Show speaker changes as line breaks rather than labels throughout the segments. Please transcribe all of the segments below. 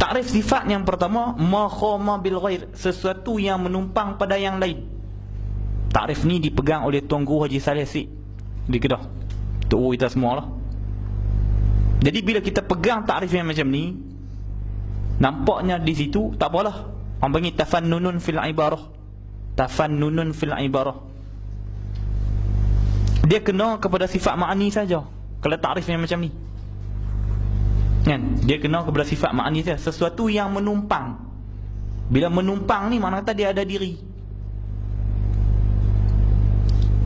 Takrif sifat yang pertama, ma khama bil ghair, sesuatu yang menumpang pada yang lain. Takrif ni dipegang oleh Tuan Guru Haji Saleh Sik di Kedah, Tok kita semua lah. Jadi bila kita pegang takrif yang macam ni, nampaknya di situ tak apalah, orang panggil tafannunun fil ibarah. Tafannunun fil ibarah, dia kena kepada sifat ma'ani saja. Kalau takrif yang macam ni kan, dia kena kepada sifat ma'ani saja, sesuatu yang menumpang. Bila menumpang ni makna kata dia ada diri.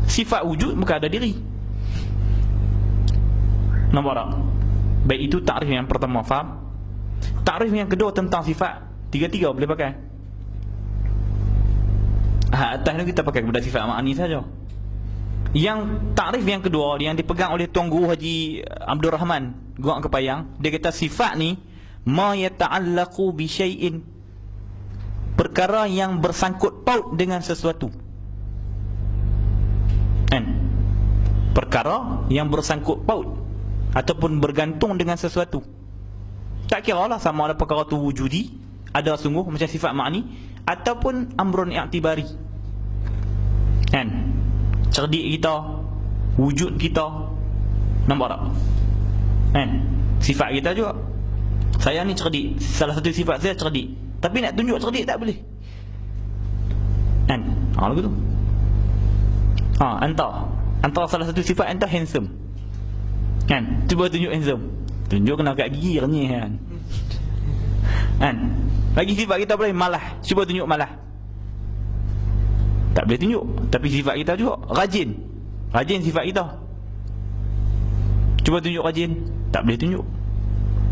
Sifat wujud bukan ada diri. Nampak tak? Baik, itu takrif yang pertama, faham? Takrif yang kedua tentang sifat, tiga-tiga boleh pakai. Atas ni kita pakai kepada sifat ma'ani saja. Yang takrif yang kedua yang dipegang oleh Tuan Guru Haji Abdul Rahman Gua Kepayang, dia kata sifat ni ma yata'allaqu bi syai'in, perkara yang bersangkut paut dengan sesuatu. Kan? Perkara yang bersangkut paut ataupun bergantung dengan sesuatu. Tak kira lah sama ada perkara tu wujudi, ada sungguh macam sifat ma'ani, ataupun amrun i'tibari. Kan? Cerdik kita, wujud kita, nampak tak? Kan? Sifat kita juga. Saya ni cerdik, salah satu sifat saya cerdik, tapi nak tunjuk cerdik tak boleh. Kan? Lagu tu. Antara salah satu sifat anta handsome. Kan? Cuba tunjuk handsome. Tunjuk kena kat gigi renyih kan. Kan? Lagi sifat kita boleh malah. Cuba tunjuk malah. Tak boleh tunjuk. Tapi sifat kita juga rajin. Rajin sifat kita. Cuba tunjuk rajin. Tak boleh tunjuk.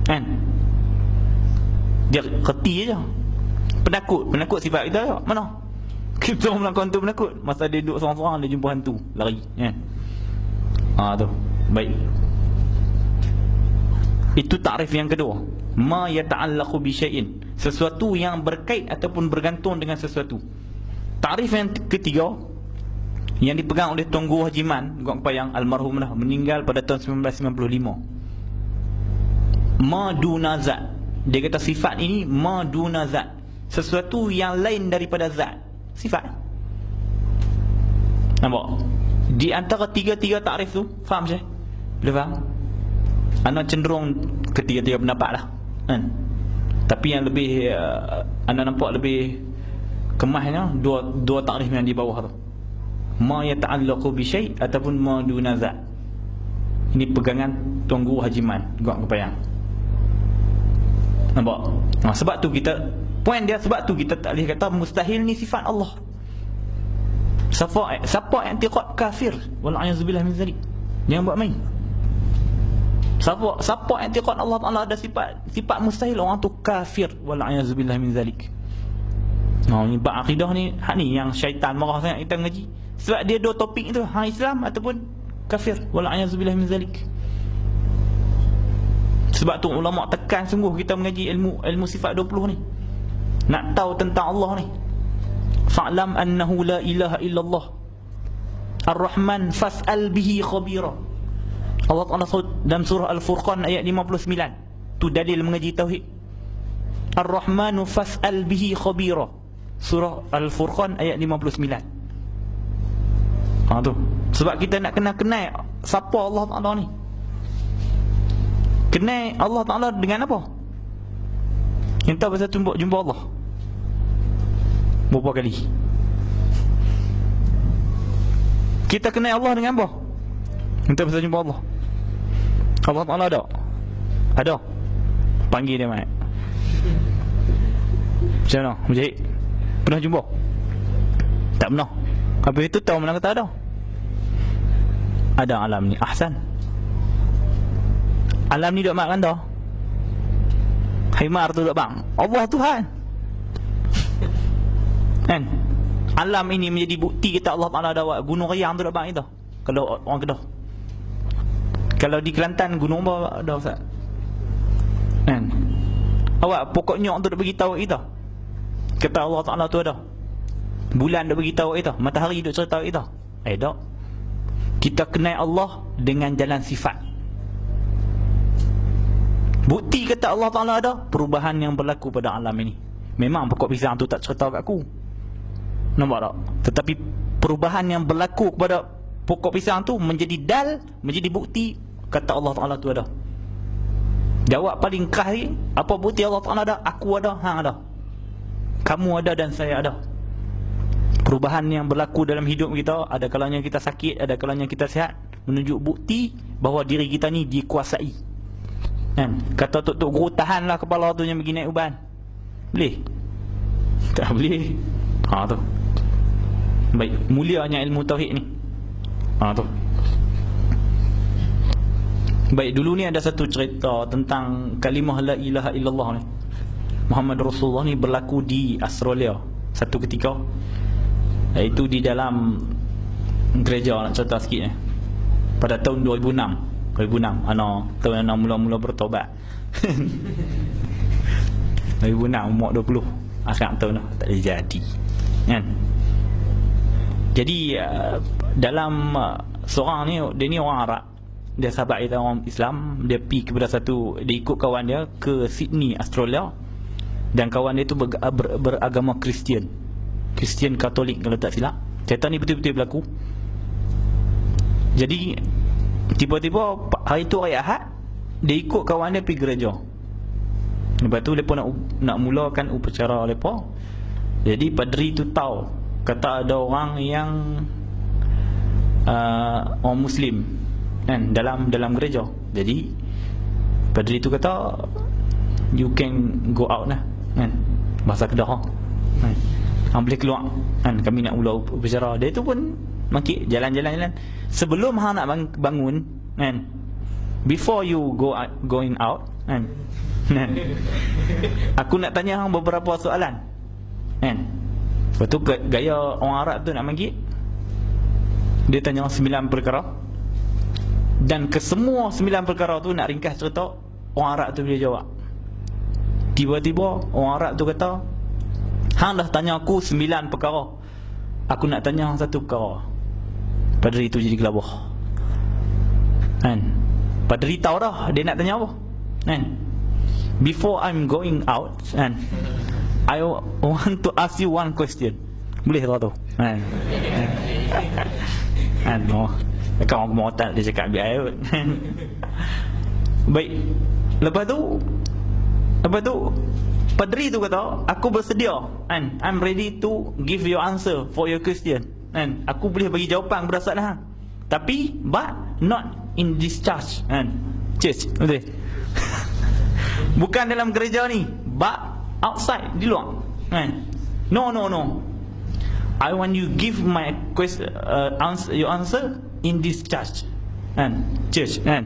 Kan? Dia reti je. Penakut sifat kita juga. Mana? Kita orang melakukan tu penakut. Masa dia duduk seorang-seorang, dia jumpa hantu, lari. Kan? Tu. Baik. Itu takrif yang kedua. Ma yata'allaqu bi syai'in, sesuatu yang berkait ataupun bergantung dengan sesuatu. Takrif yang ketiga yang dipegang oleh Tuan Guru Haji Man Gua Kepayang almarhum dah, meninggal pada tahun 1995. Ma duna zat. Dia kata sifat ini ma duna zat, sesuatu yang lain daripada zat. Sifat. Nampak? Di antara tiga-tiga takrif tu, faham saya? Boleh faham? Ana cenderung ketiga-tiga pendapat lah kan? Tapi yang lebih anda nampak lebih kemahnya dua takrif yang di bawah tu, ma yata'allaqu bi syai' ataupun ma duna zat. Ini pegangan Tuan Guru Haji Man Gua Kepayang. Nampak? Sebab tu kita, poin dia, sebab tu kita tak boleh kata mustahil ni sifat Allah. Siapa yang i'tiqad kafir, wal'ayazubillah min zalik. Jangan buat main. Siapa yang i'tiqad Allah Ta'ala ada sifat mustahil, orang tu kafir, wal'ayazubillah min zalik. Ni bab akidah ni, hak ni yang syaitan marah sangat kita ngaji. Sebab dia dua topik tu, hang Islam ataupun kafir, wal'ayazubillah min zalik. Sebab tu ulama tekan sungguh kita mengaji ilmu sifat 20 ni. Nak tahu tentang Allah ni, fa'lam annahu la ilaha illallah Ar-Rahman fas'al bihi khabira. Allah Ta'ala dalam surah Al-Furqan ayat 59. Tu dalil mengaji tauhid. Ar-Rahmanu fas'al bihi khabira. Surah Al-Furqan ayat 59. Tu. Sebab kita nak kenal siapa Allah Ta'ala ni. Kenal Allah Ta'ala dengan apa? Kita pasal jumpa Allah berapa kali? Kita kenal Allah dengan apa? Kita pasal jumpa Allah. Allah Ta'ala ada? Ada. Panggil dia mai. Macam mana? Mujahid pernah jumpa? Tak pernah. Habis itu tahu mana kata ada? Ada alam ni. Ahsan. Alam ni duk mak kanda. Haimar tu duk bang. Allah Tuhan. Kan? Alam ini menjadi bukti kita Allah Ta'ala ada gunung Riang tu duk bang itu. Kalau orang Kedah. Kalau di Kelantan gunung apa ada Ustaz? Kan? Awak pokok nyok tu duk bagi tahu kita. Kata Allah Ta'ala tu ada. Bulan duk bagi tahu kita. Matahari duk cerita kita. Tak. Kita kenal Allah dengan jalan sifat. Bukti kata Allah Ta'ala ada perubahan yang berlaku pada alam ini. Memang pokok pisang tu tak cerita kat aku, nampak tak? Tetapi perubahan yang berlaku kepada pokok pisang tu menjadi dal, menjadi bukti kata Allah Ta'ala tu ada. Jawab paling keras ni, apa bukti Allah Ta'ala ada? Aku ada, hang ada, kamu ada dan saya ada. Perubahan yang berlaku dalam hidup kita, ada kalanya kita sakit, ada kalanya kita sihat, menunjuk bukti bahawa diri kita ni dikuasai. Kan? Kata tok guru, tahanlah kepala tu yang pergi naik uban. Boleh? Tak boleh. Tu. Baik, mulianya ilmu tauhid ni. Tu. Baik, dulu ni ada satu cerita tentang kalimah la ilaha illallah ni. Muhammad Rasulullah ni berlaku di Australia satu ketika. Iaitu di dalam gereja, nak cerita sikit ni. Pada tahun 2006 tahun anak mula-mula bertobat. 2006, umur 20, akhir tahun dah tak boleh jadi, kan? Jadi dalam seorang ni, dia ni orang Arab, dia sahabat kita orang Islam. Dia pergi kepada satu, dia ikut kawan dia ke Sydney, Australia. Dan kawan dia tu beragama Kristian Katolik kalau tak silap. Cerita ni betul-betul berlaku. Jadi tiba-tiba hari tu hari Ahad, dia ikut kawan dia pergi gereja. Lepas tu mereka nak mulakan upacara mereka. Jadi padri tu tahu, kata ada orang yang orang Muslim, kan, dalam gereja. Jadi padri tu kata, you can go out lah, kan, bahasa Kedah, kan, boleh keluar, kan, kami nak mula upacara. Dia tu pun makik jalan-jalan. Sebelum hang nak bangun, kan, before you going out, kan, aku nak tanya hang beberapa soalan, kan. Lepas tu gaya orang Arab tu nak makik, dia tanya 9 perkara. Dan kesemua 9 perkara tu, nak ringkas cerita, orang Arab tu boleh jawab. Tiba-tiba orang Arab tu kata, hang dah tanya aku 9 perkara, aku nak tanya hang satu perkara. Padri tu jadi gelabah, kan. Padri tahu dah dia nak tanya apa, kan. Before I'm going out, kan, I want to ask you one question. Boleh tak tu, kan? Kan, kan orang kemotan dia cakap biar. Baik. Lepas tu padri tu kata, aku bersedia, kan, I'm ready to give you answer for your question, kan. Aku boleh bagi jawapan berdasarkan hang, tapi but not in this church, kan, church, betul? Bukan dalam gereja ni, but outside, di luar, kan. No, I want you give my question, your answer in this church, kan, church, kan.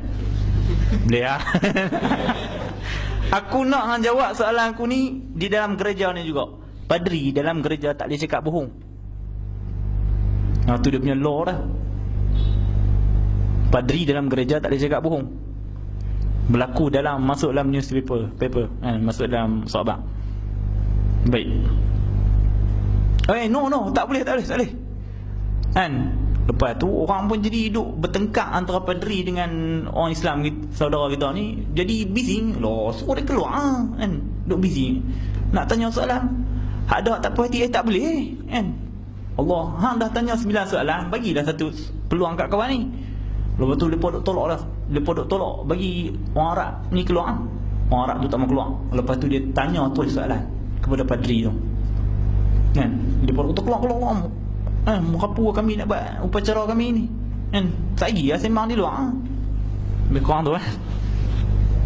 Boleh lah. Aku nak hang jawab soalan aku ni di dalam gereja ni juga. Padri dalam gereja tak boleh cakap bohong. Tu dia punya law dah. Padri dalam gereja tak boleh cakap bohong. Berlaku masuk dalam newspaper, masuk dalam sahabat. Baik. No, tak boleh. Kan? Lepas tu orang pun jadi duduk bertengkar antara padri dengan orang Islam saudara kita ni. Jadi bising. Loh, suruh dia keluar, kan. Duduk bising. Nak tanya soalan, ada tak puas hati, tak boleh, kan. Allah, hang dah tanya 9 soalan, bagilah satu peluang kat kawan ni. Lepas tu mereka duk tolak dah. Mereka duk tolak bagi orang Arab ni keluar. Orang Arab tu tak mau keluar. Lepas tu dia tanya terus soalan kepada padri tu, kan. Mereka duk keluar. Mengapa kami nak buat upacara kami ni, kan. Tak lagi lah sembang di luar, lebih kurang tu, kan.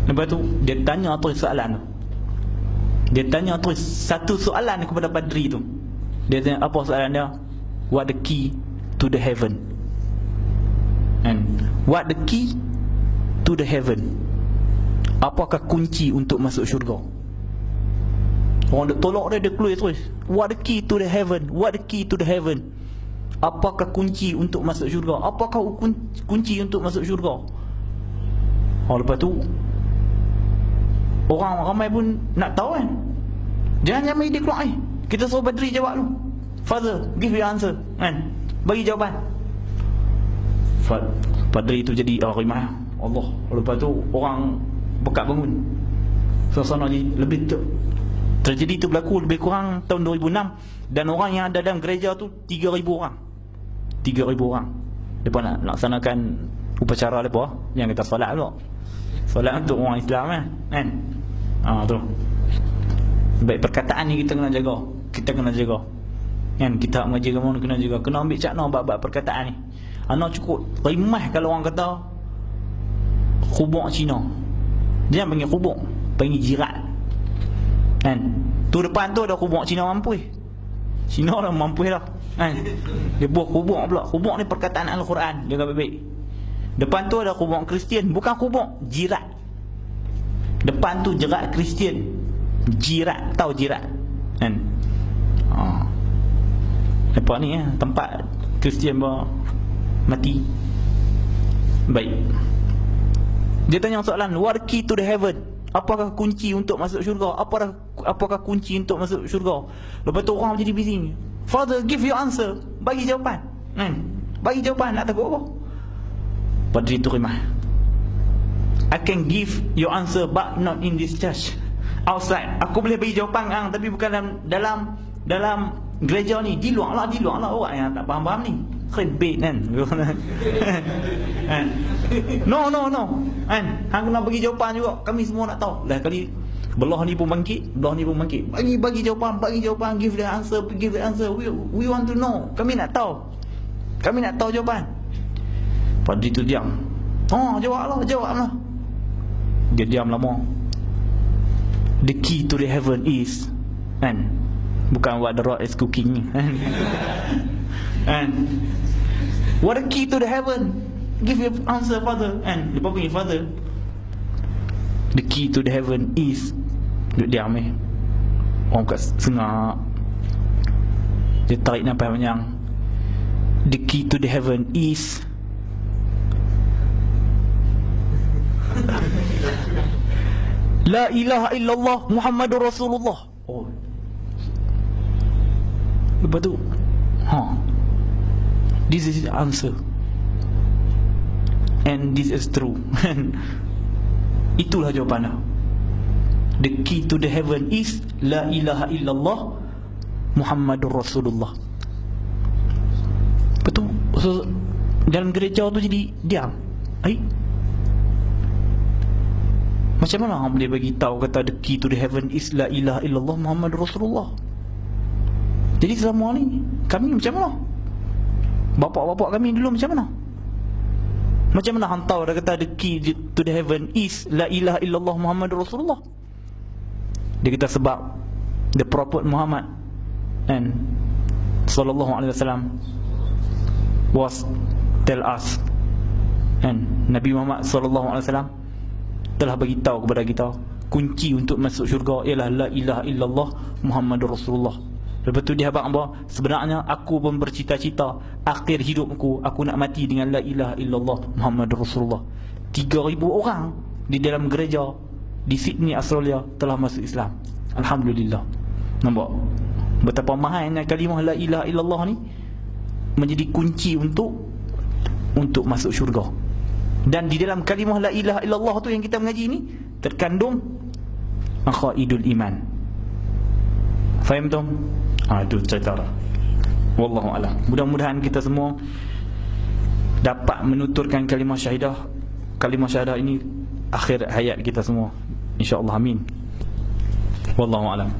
Lepas tu dia tanya terus soalan tu. Dia tanya terus satu soalan kepada padri tu. Dia tanya, apa soalan dia? What the key to the heaven? And what the key to the heaven? Apakah kunci untuk masuk syurga? Orang duk tolak dia keluar terus. What the key to the heaven? What the key to the heaven? Apakah kunci untuk masuk syurga? Apakah kunci untuk masuk syurga? Lepas tu orang ramai pun nak tahu, kan. Jangan dia keluar, kita suruh padri jawab dulu. Father, give your answer, kan. Bagi jawapan. Padri tu jadi rimah Allah. Lepas tu orang bekat bangun, suasana lebih tu. Tragedi itu berlaku lebih kurang tahun 2006, dan orang yang ada dalam gereja tu 3,000 orang. 3,000 orang. Depa nak laksanakan upacara depa yang kita solat tu. Solat untuk orang Islam kan. Tu. Baik, perkataan ni kita kena jaga. Kita kena jaga. Kan, kita mengaji agama kena jaga. Kena ambil cakna bab-bab perkataan ni. Ana cukup rimah kalau orang kata khubuk Cina. Dia panggil khubuk, panggil jirat. Kan? Tu depan tu ada khubuk Cina mampu. Cina dah mampu dah. Kan? Dia buat khubuk pula. Khubuk ni perkataan Al-Quran, jaga baik-baik. Depan tu ada khubuk Kristian, bukan khubuk, jirat. Depan tu jerat Kristian. Jirat, tahu jirat? Kan? Depan ni tempat Kristian mati. Baik. Dia tanya soalan, what key to the heaven? Apakah kunci untuk masuk syurga? Apakah kunci untuk masuk syurga? Lepas tu orang jadi bising. Father, give your answer. Bagi jawapan. Bagi jawapan, nak takut apa? Pada itu rimah. I can give your answer but not in this church. Outside. Aku boleh bagi jawapan tapi bukan dalam gereja ni. Di luar lah orang yang tak faham-faham ni. Khibit kan. No. Kan? Hang kena bagi jawapan juga. Kami semua nak tahu. Dah kali belah ni pun bangkit. Bagi jawapan, give the answer. We want to know. Kami nak tahu jawapan. Pada itu diam. Jawablah. Dia diam lama. The key to the heaven is, kan? Bukan what the rock is cooking. And what the key to the heaven? Give your answer, Father. And dia panggil Father. The key to the heaven is. Duduk diam orang kat sengak. Dia tarik nafas panjang. The key to the heaven is La ilaha illallah Muhammadur Rasulullah. Lepas tu this is the answer, and this is true. Itulah jawapannya. The key to the heaven is La ilaha illallah Muhammadur Rasulullah. Betul. So, dalam gereja tu jadi diam. Macam mana orang boleh bagi tahu kata the key to the heaven is La ilaha illallah Muhammadur Rasulullah? Jadi selama ni kami macam mana? Bapak-bapak kami dulu macam mana? Macam mana hang tahu dah kata the key to the heaven is La ilaha illallah Muhammadur Rasulullah? Dia kata sebab the Prophet Muhammad and sallallahu alaihi wasallam was tell us, and Nabi Muhammad sallallahu alaihi wasallam telah bagi tahu kepada kita kunci untuk masuk syurga ialah La ilaha illallah Muhammadur Rasulullah. Lepas tu dia habaq bahawa sebenarnya aku pun bercita-cita akhir hidupku aku nak mati dengan La ilaha illallah Muhammadur Rasulullah. 3,000 orang di dalam gereja di Sydney, Australia telah masuk Islam. Alhamdulillah. Nampak betapa mahalnya kalimah La ilaha illallah ni menjadi kunci untuk masuk syurga. Dan di dalam kalimah La ilaha illallah tu yang kita mengaji ni terkandung aqaidul iman. Faham tu? Itu cerita dah. Wallahu a'lam. Mudah-mudahan kita semua dapat menuturkan kalimah syahadah. Kalimah syahadah ini akhir hayat kita semua. InsyaAllah, amin. Wallahu a'lam.